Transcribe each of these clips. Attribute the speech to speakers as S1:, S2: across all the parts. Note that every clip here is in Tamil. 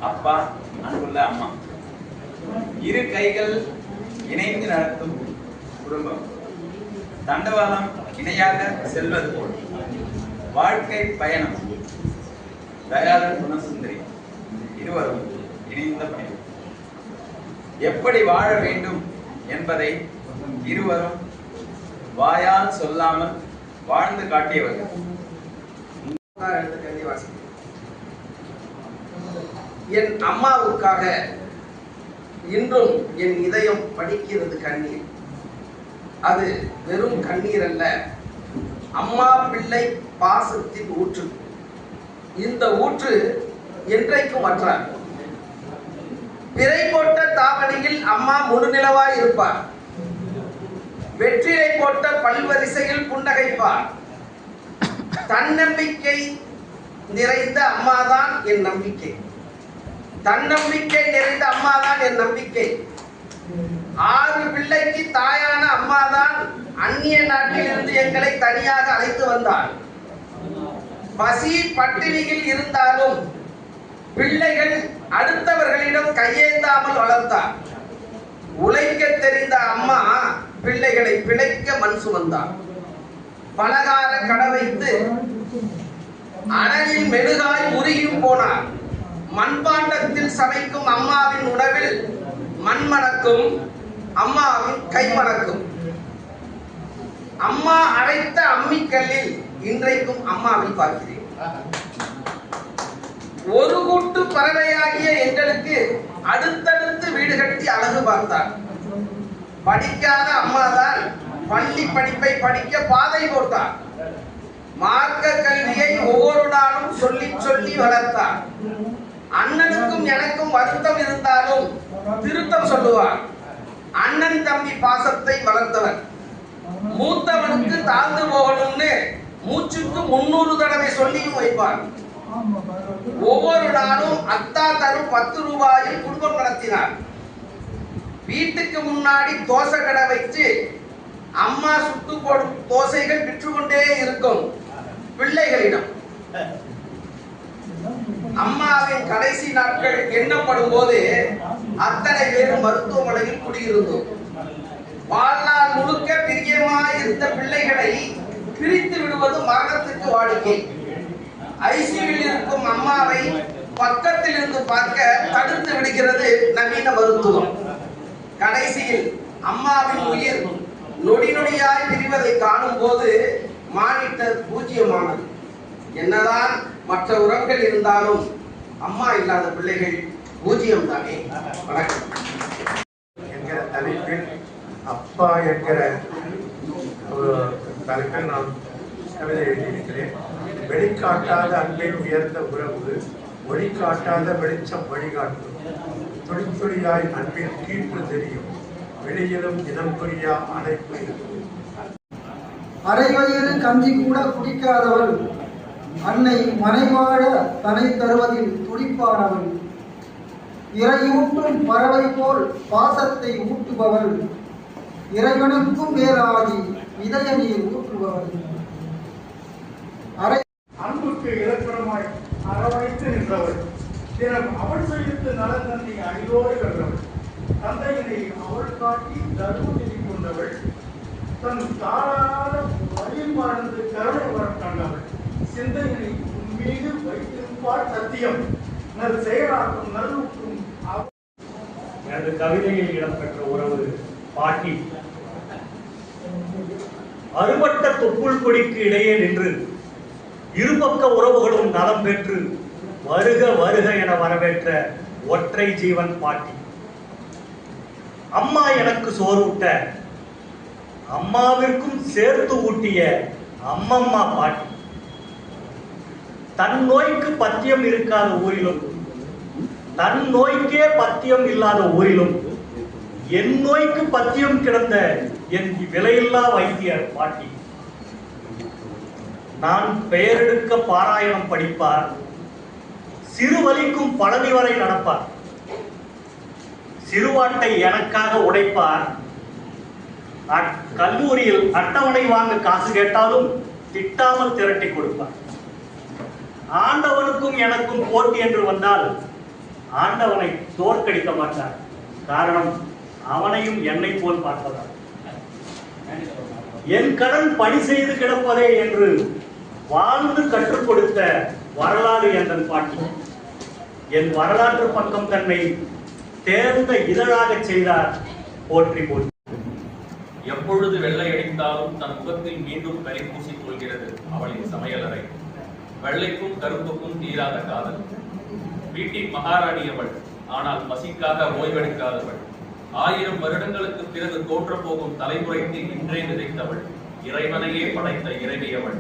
S1: அப்பா, அன்புள்ள அம்மா, இரு கைகள் இணைந்து நடத்தும் குடும்பம். தண்டவாளம் இணையாக செல்வது போல் வாழ்க்கை பயணம். தயாளன், குணசுந்தரி இருவரும் இணைந்த பயணம். எப்படி வாழ வேண்டும் என்பதை இருவரும் வாயால் சொல்லாமல் வாழ்ந்து காட்டியவர்கள்.
S2: என் அம்மாவுக்காக இன்றும் என் இதயம் படிக்கிறது கண்ணீர். அது வெறும் கண்ணீர் அல்ல, அம்மா பிள்ளை பாசத்தின் ஊற்று. இந்த ஊற்று என்றைக்கும் வற்றார். பிறை போட்ட தாவணியில் அம்மா முழுநிலவாய் இருப்பார். வெற்றிலை போட்ட பல்வரிசையில் புன்னகைப்பார். தன்னம்பிக்கை நிறைந்த அம்மாதான் என் நம்பிக்கை. தன்னம்பிக்கை நிறைந்த அம்மாதான் என் நம்பிக்கை. 6 பிள்ளைக்கு தாயான அம்மாதான் அந்நிய நாட்டில் இருந்து எங்களை தனியாக அழைத்து வந்தார். பசி பட்டினியில் இருந்தாலும் பிள்ளைகள் அடுத்தவர்களிடம் கையேந்தாமல் வளர்த்தார். உழைக்க தெரிந்த அம்மா பிள்ளைகளை பிழைக்க மண் சுமந்தார். பலகார கடை வைத்து அனலில் மெழுகாய் உருகியும் போனார். மண்பாண்டத்தில் சமைக்கும் அம்மாவின் உணவில் மண் மணக்கும், அம்மாவின் கை மணக்கும். அம்மா அரைத்த அம்மிக்கல்லில் இன்றைக்கும் அம்மாவை பார்க்கிறேன். ஒரு கூட்டு பறவையாகிய எங்களுக்கு அடுத்தடுத்து வீடு கட்டி அழகு பார்த்தார். படிக்காத அம்மாதான் பள்ளி படிப்பை படிக்க பாதை போட்டார். மார்க்க கல்வியை ஒவ்வொரு நாளும் சொல்லி சொல்லி வளர்த்தார். அண்ணனுக்கும் எனக்கும் வருத்தம் இருந்தாலும் திருத்தம் சொல்லுவார். அண்ணன் தம்பி பாசத்தை வளர்த்தவர். மூத்தவனுக்கு தாழ்ந்து போகணும்னு மூச்சுக்கு 300 தடவை சொல்லியும் வைப்பார். ஒவ்வொரு நாளும் அத்தா தரும் 10 ரூபாயில் குடும்பம் நடத்தினார். வீட்டுக்கு முன்னாடி தோசை கடை வச்சு அம்மா சுட்டு போடும் தோசைகள் விற்றுக்கொண்டே இருக்கும் பிள்ளைகளிடம். அம்மாவின் கடைசி நாட்கள் எண்ணப்படும் போது அத்தனை பேரும் மருத்துவமனையில் குடியிருந்தோம். வாழ்நாள் முழுக்க பிரியமாய் இருந்த பிள்ளைகளை பிரித்து விடுவது மரணத்துக்கு வாடிக்கை. ஐசியூவில் இருக்கும் அம்மாவை பக்கத்தில் இருந்து பார்க்க தடுத்து விடுகிறது நவீன மருத்துவம். கடைசியில் அம்மாவின் உயிர் நொடி நொடியாய் பிரிவதை காணும் போது மானிட்டர் பூஜ்ஜியமானது. என்னதான் மற்ற உறவுகள் இருந்தாலும் அம்மா இல்லாத பிள்ளைகள் பூஜ்ஜியம் தானே. வணக்கம்.
S3: என்கிற தலைப்பில் அப்பா என்கிற ஒரு தலைப்பில் நான் கவிதை எழுதியிருக்கிறேன். வெளிக்காட்டாத அன்பில் உயர்ந்த உறவு, ஒளிக்காட்டாத வெளிச்சம் வழிகாட்டும். துளித்துளியாய் அன்பின் கீழ்ப்பு தெரியும், வெளியிலும் இனம் புரியா அழைப்பு இருக்கும்.
S4: அரைவயிறு கஞ்சி கூட குடிக்காதவள், அன்னை மனைவாழ தனை தருவதில் துடிப்பானவள். இறையூட்டும் பறவை போல் பாசத்தை ஊட்டுபவள், இறைவனுக்கும் மேலாகி இதய நீர் ஊற்றுபவள்.
S3: அன்புக்கு இலக்கணமாய் அரவணைத்து நின்றவள், தினம் அவள் செய்து நலன் தந்தை அடியோடு கண்டவள். தந்தையினை அவள் காட்டி தருமதிரி கொண்டவள், தன் தாராத வழியில் வாழ்ந்து கருணை வர கண்டவள். சிந்தையினை மீது வைத்திருப்பாள் சத்தியம், நல் செயலாற்றும் நல்லூற்றும்.
S5: எனது கவிதையில் இடம்பெற்ற உறவு பாட்டி. அறுபட்ட தொப்புள் கொடிக்கு இடையே நின்று இருபக்க உறவுகளும் நலம் பெற்று வருக வருக என வரவேற்ற ஒற்றை ஜீவன் பாட்டி. அம்மா எனக்கு சோறூட்ட அம்மாவிற்கும் சேர்த்து ஊட்டிய அம்மம்மா பாட்டி. தன் நோய்க்கு பத்தியம் இருக்காத ஊரிலும், தன் நோய்க்கே பத்தியம் இல்லாத ஊரிலும் என் நோய்க்கு பத்தியம் கிடந்த என் விலையில்லா வைத்தியர் பாட்டி. நான் பெயரெடுக்க பாராயணம் படிப்பார், சிறுவலிக்கும் பழனி வரை நடப்பார். சிறுவாட்டை எனக்காக உடைப்பார். கல்லூரியில் அட்டவணை வாங்க காசு கேட்டாலும் திட்டாமல் திரட்டி கொடுப்பார். ஆண்டவனுக்கும் எனக்கும் போட்டி என்று வந்தால் ஆண்டவனை தோற்கடிக்க மாட்டார். காரணம், அவனையும் என்னை போல் பார்ப்பதால். என் கடன் பணி செய்து கிடப்பதே என்று வாழ்ந்து கற்றுக் கொடுத்த வரலாறு என்ற பாட்டு. என் வரலாற்று பக்கம் தன்னை தேர்ந்த இதழாக செய்தார். போற்றி போற்றி.
S6: எப்பொழுது வெள்ளை அடித்தாலும் தன் முகத்தில் மீண்டும் கரை பூசிக் கொள்கிறது அவளின் சமையலறை. வெள்ளைக்கும் கருப்புக்கும் தீராத காதல். வீட்டின் மகாராணி அவள், ஆனால் பசிக்காக ஓய்வெடுக்காதவள். 1000 வருடங்களுக்கு பிறகு தோற்றப்போகும் தலைமுறைக்கு இன்றே விதைத்தவள். இறைவனையே படைத்த இறைவியவள்.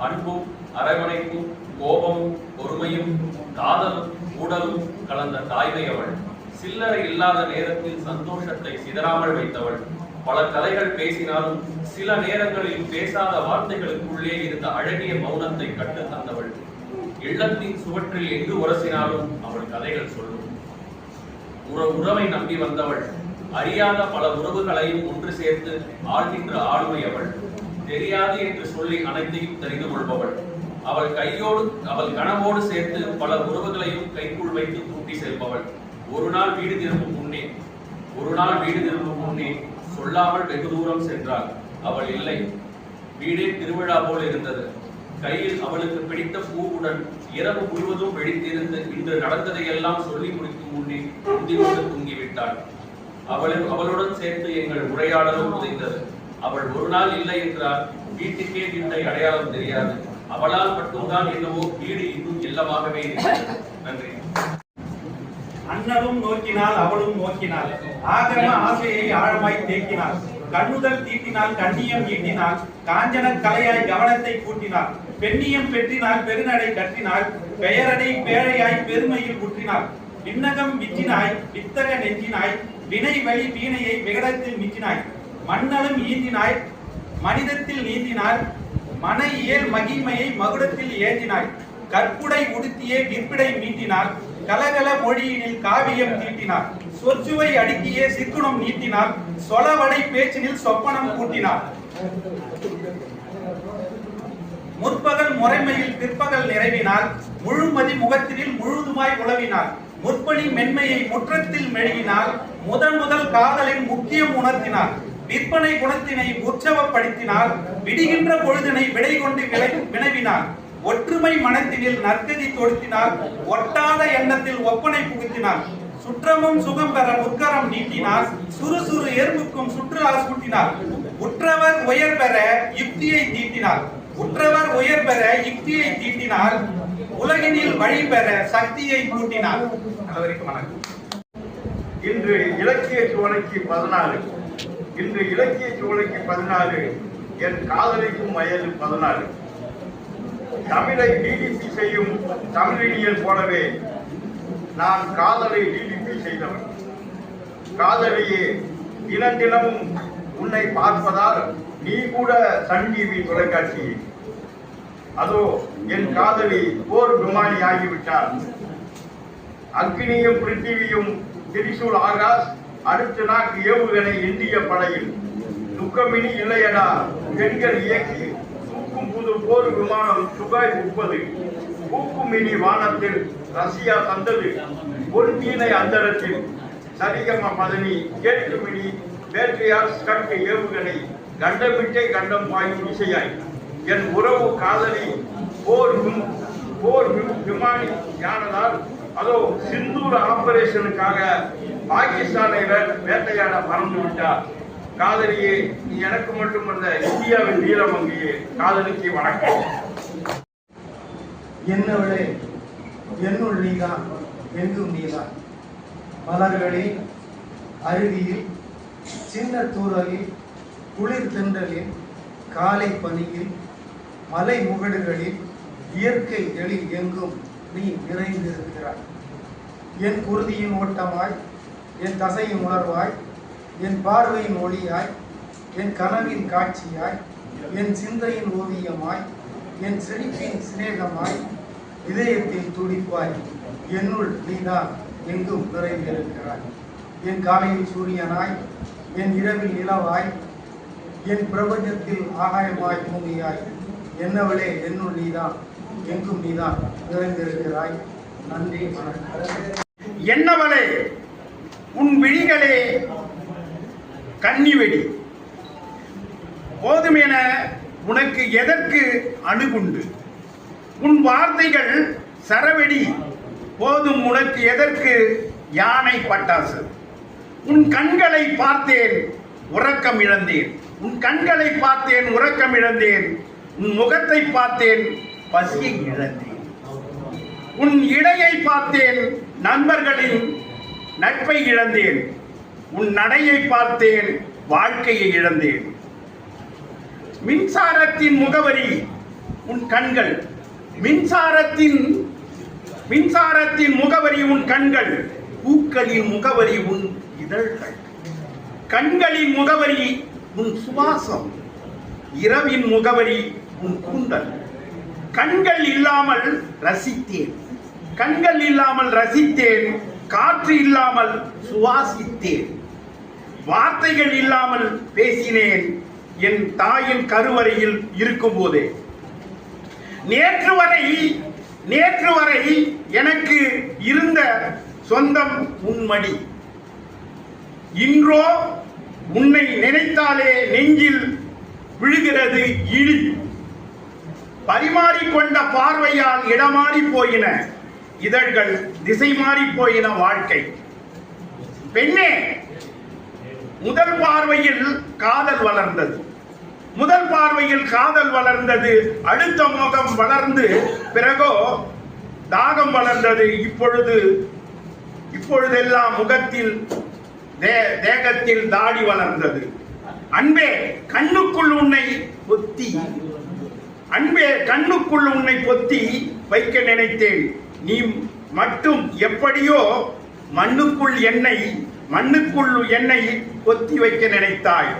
S6: அன்பும் அரவணைப்பும் கோபமும் பொறுமையும் காதலும் ஊடலும் கலந்த தாய்மை அவள். சில்லறை இல்லாத நேரத்தில் சந்தோஷத்தை சிதறாமல் வைத்தவள். பல கதைகள் பேசினாலும் சில நேரங்களில் பேசாத வார்த்தைகளுக்குள்ளே இருந்த அழகிய மௌனத்தை கற்று தந்தவள். இல்லத்தின் சுவற்றில் எங்கு உரசினாலும் அவள் கதைகள் சொல்லும். உறவை நம்பி வந்தவள். அறியாத பல உறவுகளையும் ஒன்று சேர்த்து ஆள்கின்ற ஆளுமை அவள். தெரியாது என்று சொல்லி அனைத்தையும் தெரிந்து கொள்பவள். அவள் கனவோடு சேர்த்து பல உறவுகளையும் கைக்குள் வைத்து கூட்டி சேர்ப்பவள். ஒரு நாள் வீடு திரும்பும் முன்னே சொல்லாமல் வெகு தூரம் சென்றாள். அவள் இல்லை. வீடே திருவிழா போல் இருந்தது. கையில் அவளுக்கு பிடித்த பூவுடன் இரவு முழுவதும் வெடித்திருந்து இன்று நடந்ததையெல்லாம் சொல்லி முடிக்கும் முன்னே உந்தி கொண்டு தூங்கிவிட்டாள். அவளுடன் சேர்த்து எங்கள் உரையாடலும் புதைந்தது. அவள் ஒரு நாள் இல்லை என்றால் வீட்டுக்கே வீட்டை அடையாளம் தெரியாது. அவளால் மட்டும்தான் என்னவோ வீடு இன்னும் இல்லமாகவே இருக்கிறது. நன்றி.
S7: அண்ணலும் நோக்கினாள், அவளும் நோக்கினாள். ஆகம ஆசையை ஆழமாய் தேக்கினாள். கண்ணுதல் தீட்டினாள், கண்ணியம் ஈட்டினாள். காஞ்சன கலையாய் கவனத்தை கூட்டினாள். பெண்ணியம் பெற்றினாள், பெருநடை கற்றினாள். பெயரடை பேழையாய் பெருமையில் ஊற்றினாள். விண்ணகம் விற்றினாய், வித்தக நெஞ்சினாய். வினை வழி வீணையை விகடத்தில் மிச்சினாய். மண்ணலம் ஈந்தினாய், மனிதத்தில் நீந்தினாள். மன இயல் மகிமையை மகுடத்தில் ஏந்தினாய். கற்புடை உடுத்தியே விற்பிடை மீட்டினாள். கலகல மொழியினில் காவியம் தீட்டினார். சொற்சுவை அடுக்கியே சிக்குணம் நீட்டினார். சொலவடை பேச்சினில் சொப்பனம் கூட்டினார். முற்பகல் முறைமையில் பிற்பகல் நிறைவினார். முழுமதி முகத்தினில் முழுதுமாய் உழவினார். முற்பணி மென்மையை முற்றத்தில் மெழுகினார். முதல் காதலின் முக்கியம் உணர்த்தினார். விற்பனை குணத்தினை உற்சவப்படுத்தினார். விடுகின்ற பொழுதினை விடை கொண்டு வினவினார். ஒற்றுமை மனத்தினில் நற்கதி தொடுத்தினார். ஒட்டாத எண்ணத்தில் ஒப்பனை புகுத்தினார். சுற்றமும் சுகம் பெற முற்கரம் நீட்டினார். சுறுசுறு எறும்புக்கும் சுற்றுலா சூட்டினார். உற்றவர் உயர் பெற யுக்தியை தீட்டினார். உலகினில் வழி பெற சக்தியை கூட்டினார். அனைவருக்கும் வணக்கம்.
S3: இன்று இலக்கிய சோலைக்கு 14 என் காதலிக்கும் வயது 14. தமிழை டிடிபி செய்யும் தமிழினியல் போலவே நான் காதலை டிடிபி செய்தவன். காதலியே, தினமும் உன்னை பார்ப்பதால் நீ கூட சன் டிவி தொலைக்காட்சி. அதோ என் காதலி போர் விமானி ஆகிவிட்டார். அக்னியும் பிருத்திவியும் திரிசூல் ஆகாஷ், அடுத்த நாக்கு ஏவுகணை இந்திய படையில். துக்கமினி இல்லையடா பெண்கள் இயக்கி புது போர் விமானம் சுகாய் 30. பூக்கும் மினி வானத்தில் ரஷ்யா தந்தது பொன் தீனை அந்தரத்தில். சரிகம பதனி கேட்டு மினி பேட்ரியார் ஸ்கட் ஏவுகணை கண்டமிட்டை கண்டம் பாயும் இசையாய். என் உறவு காதலி போர் விமானி யானதால் அதோ சிந்தூர் ஆபரேஷனுக்காக பாகிஸ்தானை வேட்டையாட மறந்து விட்டார். காதலியே, நீ எனக்கு மட்டுமல்ல இந்தியாவின் வீரமங்கியே. காதலிக்கு வணக்கம்.
S8: என்னவளே, என்னுள் நீதான், எங்கும் நீதான். மலர்களில், அருவியில், சின்ன தூரலில், குளிர் தென்றலில், காலை பனியில், மலை முகடுகளில், இயற்கை எழில் எங்கும் நீ நிறைந்திருக்கிறாய். என் குருதியின் ஓட்டமாய், என் தசையின் உணர்வாய், என் பார்வையின் ஒளியாய், என் கனவின் காட்சியாய், என் சிந்தையின் ஓவியமாய், என் செழிப்பின் சிநேகமாய், இதயத்தில் துடிப்பாய். என்னுள் நீதான் எங்கும் நிறைந்திருக்கிறாய். என் காலையில் சூரியனாய், என் இரவில் நிலவாய், என் பிரபஞ்சத்தில் ஆகாயமாய் பூமியாய். என்னவளே, என்னுள் நீதான் எங்கும் நீதான் நிறைந்திருக்கிறாய். நன்றி, வணக்கம்.
S3: என்னவளே உன் விழிகளே கன்னிவெடி, போதுமென உனக்கு எதற்கு அணுகுண்டு? உன் வார்த்தைகள் சரவெடி, போதும் உனக்கு எதற்கு யானை பட்டாசு? உன் கண்களை பார்த்தேன் உறக்கம் இழந்தேன், உன் கண்களை பார்த்தேன் உறக்கம் இழந்தேன், உன் முகத்தை பார்த்தேன் பசியை இழந்தேன், உன் இடையை பார்த்தேன் நண்பர்களின் நட்பை இழந்தேன், உன் நடையை பார்த்தேன் வாழ்க்கையை இழந்தேன். மின்சாரத்தின் முகவரி உன் கண்கள், மின்சாரத்தின் முகவரி உன் கண்கள், பூக்களின் முகவரி உன் இதழ்கள், கண்களின் முகவரி உன் சுவாசம், இரவின் முகவரி உன் கூந்தல். கண்கள் இல்லாமல் ரசித்தேன், கண்கள் இல்லாமல் ரசித்தேன், காற்று இல்லாமல் சுவாசித்தேன், வார்த்தைகள் இல்லாமல் பேசினேன் என் தாயின் கருவறையில் இருக்கும் போதே. நேற்று வரை எனக்கு இருந்த சொந்தம் உன்மடி, இன்றோ உன்னை நினைத்தாலே நெஞ்சில் விழுகிறது இழி. பரிமாறிக்கொண்ட பார்வையால் இடமாறி போயின இதழ்கள், திசை மாறி போயின வாழ்க்கை. பெண்ணே, முதல் பார்வையில் காதல் வளர்ந்தது, முதல் பார்வையில் காதல் வளர்ந்தது, அடுத்த மோகம் வளர்ந்து பிறகோ தாகம் வளர்ந்தது. இப்பொழுதெல்லாம் முகத்தில் தேகத்தில் தாடி வளர்ந்தது. அன்பே கண்ணுக்குள் உன்னை பொத்தி, அன்பே கண்ணுக்குள் உன்னை பொத்தி வைக்க நினைத்தேன். நீ மட்டும் எப்படியோ மண்ணுக்குள் என்னை பொத்தி வைக்க நினைத்தாய்.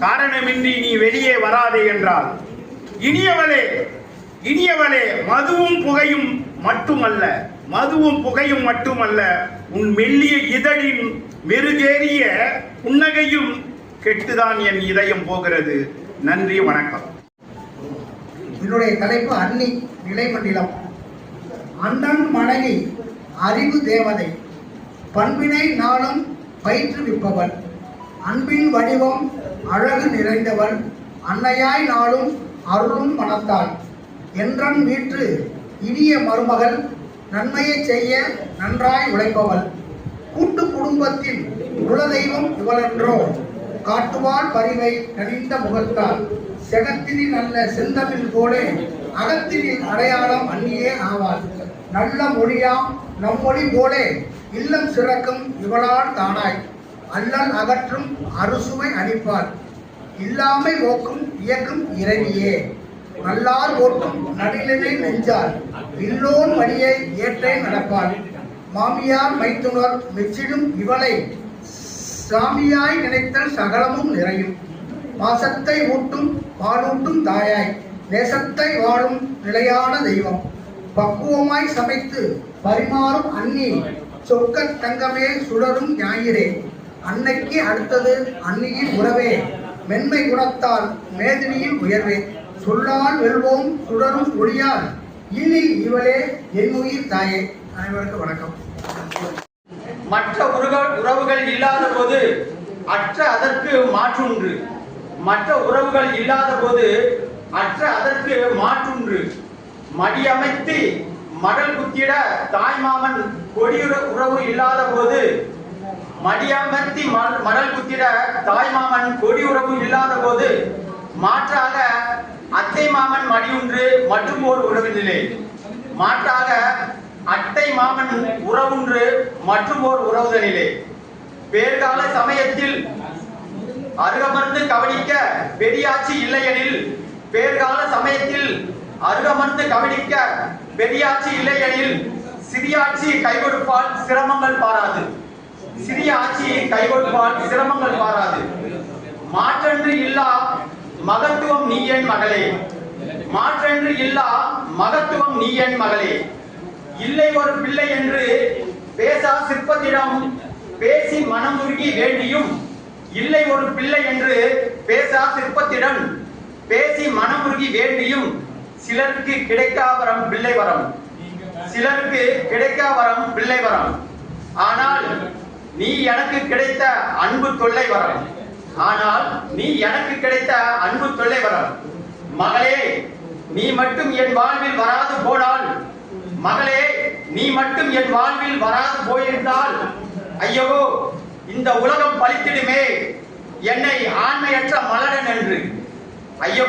S3: காரணமின்றி நீ வெளியே வராதே என்றால். இனியவளே, மதுவும் புகையும் மட்டுமல்ல, உன் மெல்லிய இதழின் மெருகேறிய புன்னகையும் கெட்டுதான் என் இதயம் போகிறது. நன்றி, வணக்கம்.
S2: என்னுடைய தலைப்பு அன்னி நிலைமண்டலம். அண்ணன் மனைவி அறிவு தேவதை, பண்பினை நாளும் பயிற்றுவிப்பவள், அன்பின் வடிவம் அழகு நிறைந்தவள், அன்னையாய் நாளும் அருளும் மனத்தாள், என்றன் வீற்று இனிய மருமகள், நன்மையை செய்ய நன்றாய் உழைப்பவள், கூட்டு குடும்பத்தில் குலதெய்வம் இவளென்றோ, காட்டுவாள் பரிவை கனிந்த முகத்தால், செகத்தினில் நல்ல செந்தமிழ் போலே அகத்தினில் அடையாளம் அந்நியே ஆவாள், நல்ல மொழியாம் நம்மொழி போலே இல்லம் சிறக்கும் இவளால் தானாய், அல்லல் அகற்றும் அறுசுவை அளிப்பாள், இல்லாமை ஓக்கும் இயக்கும் இறைவியே, நல்லார் ஓட்டும் நடிலினை நெஞ்சால், இல்லோன் வழியை ஏற்றே நடப்பாள், மாமியார் மைத்துனர் மெச்சிடும் இவளை, சாமியாய் நினைத்தல் சகலமும் நிறையும், பாசத்தை ஊட்டும் பாலூட்டும் தாயாய், நேசத்தை வாழும் நிலையான தெய்வம், பக்குவமாய் சமைத்து பரிமாறும் அன்னி, சொக்க தங்கமே சுடரும் ஞாயிறே, அன்னைக்கு அடுத்தது அன்னியின் உறவே, மென்மை குணத்தால் மேதினியில் உயர்வே, சொல்லால் வெல்வோம் சுடரும் ஒளியால், இன்னில் இவளே என் உயிர் தாயே. அனைவருக்கும் வணக்கம்.
S1: மற்ற உறவுகள் இல்லாத போது அற்ற அதற்கு மாற்றுன்று, மற்ற உறவுகள் இல்லாத போது அற்ற அதற்கு மாற்றுன்று, மடியமைத்து மடல் குத்திட தாய்மாமன் கொடியுற உறவு இல்லாத போது, மடியமர்த்தி மடல் குத்திட தாய்மாமன் கொடி உறவு இல்லாத போது, மாற்றாக அத்தை மாமன் மடியுன்று மற்றும் ஒரு உறவினிலே, மாற்றாக அத்தை மாமன் உறவுன்று மற்றும் ஓர் உறவுதனிலே, பேர்கால சமயத்தில் அருகமர்ந்து கவனிக்க பெரியாட்சி இல்லையெனில், பேர்கால சமயத்தில் அருகமர்ந்து கவனிக்க பெரியாட்சி இல்லையெனில், சிறியாட்சி கைகொடுப்பால் சிரமங்கள் பாராது, சிறிய ஆட்சி கைகொடுப்பால் சிரமங்கள் பாராது, மாற்றென்று இல்லா மகத்துவம் நீ என் மகளே, மாற்றென்று இல்லா மகத்துவம் நீ என் மகளே, இல்லை ஒரு பிள்ளை என்று பேசா சிற்பத்திடம் பேசி மனமுருகி வேண்டியும், இல்லை ஒரு பிள்ளை என்று பேசா சிற்பத்திடம் பேசி மனமுருகி வேண்டியும், சிலருக்கு கிடைக்கா வரம் பிள்ளை வரம், சிலருக்கு கிடைக்க வரம் பிள்ளை வரம், ஆனால் நீ எனக்கு கிடைத்த அன்பு தொல்லை வரம். ஆனால் நீ எனக்கு கிடைத்த அன்பு தொல்லை வரம். மகளே, நீ மட்டும் என் வாழ்வில் வராது போனால், மகளே நீ மட்டும் என் வாழ்வில் வராது போயிருந்தால், ஐயோ இந்த உலகம் பழித்திடுமே என்னை ஆண்மையற்ற மலரன் என்று. ஐயோ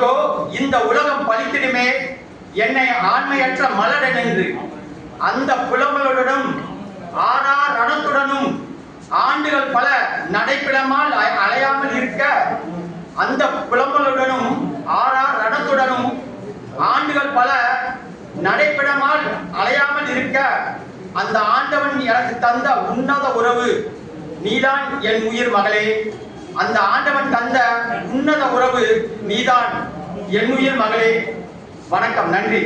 S1: இந்த உலகம் பழித்திடுமே என்னை ஆண்மையற்ற மலரன் என்று. அந்த புலம்பலுடனும் ஆறா ரணத்துடனும் ஆண்டுகள் பல நடைப்பிடமால் அலையாமல் இருக்க, அந்த புலம்பலுடனும் ஆறா ரணத்துடனும் ஆண்டுகள் பல நடைப்பிடமால் அலையாமல் இருக்க, அந்த ஆண்டவன் எனக்கு தந்த உன்னத உறவு நீதான் என் உயிர் மகளே. அந்த ஆண்டவன் தந்த உன்னத உறவு நீதான் என் உயிர் மகளே. வணக்கம், நன்றி.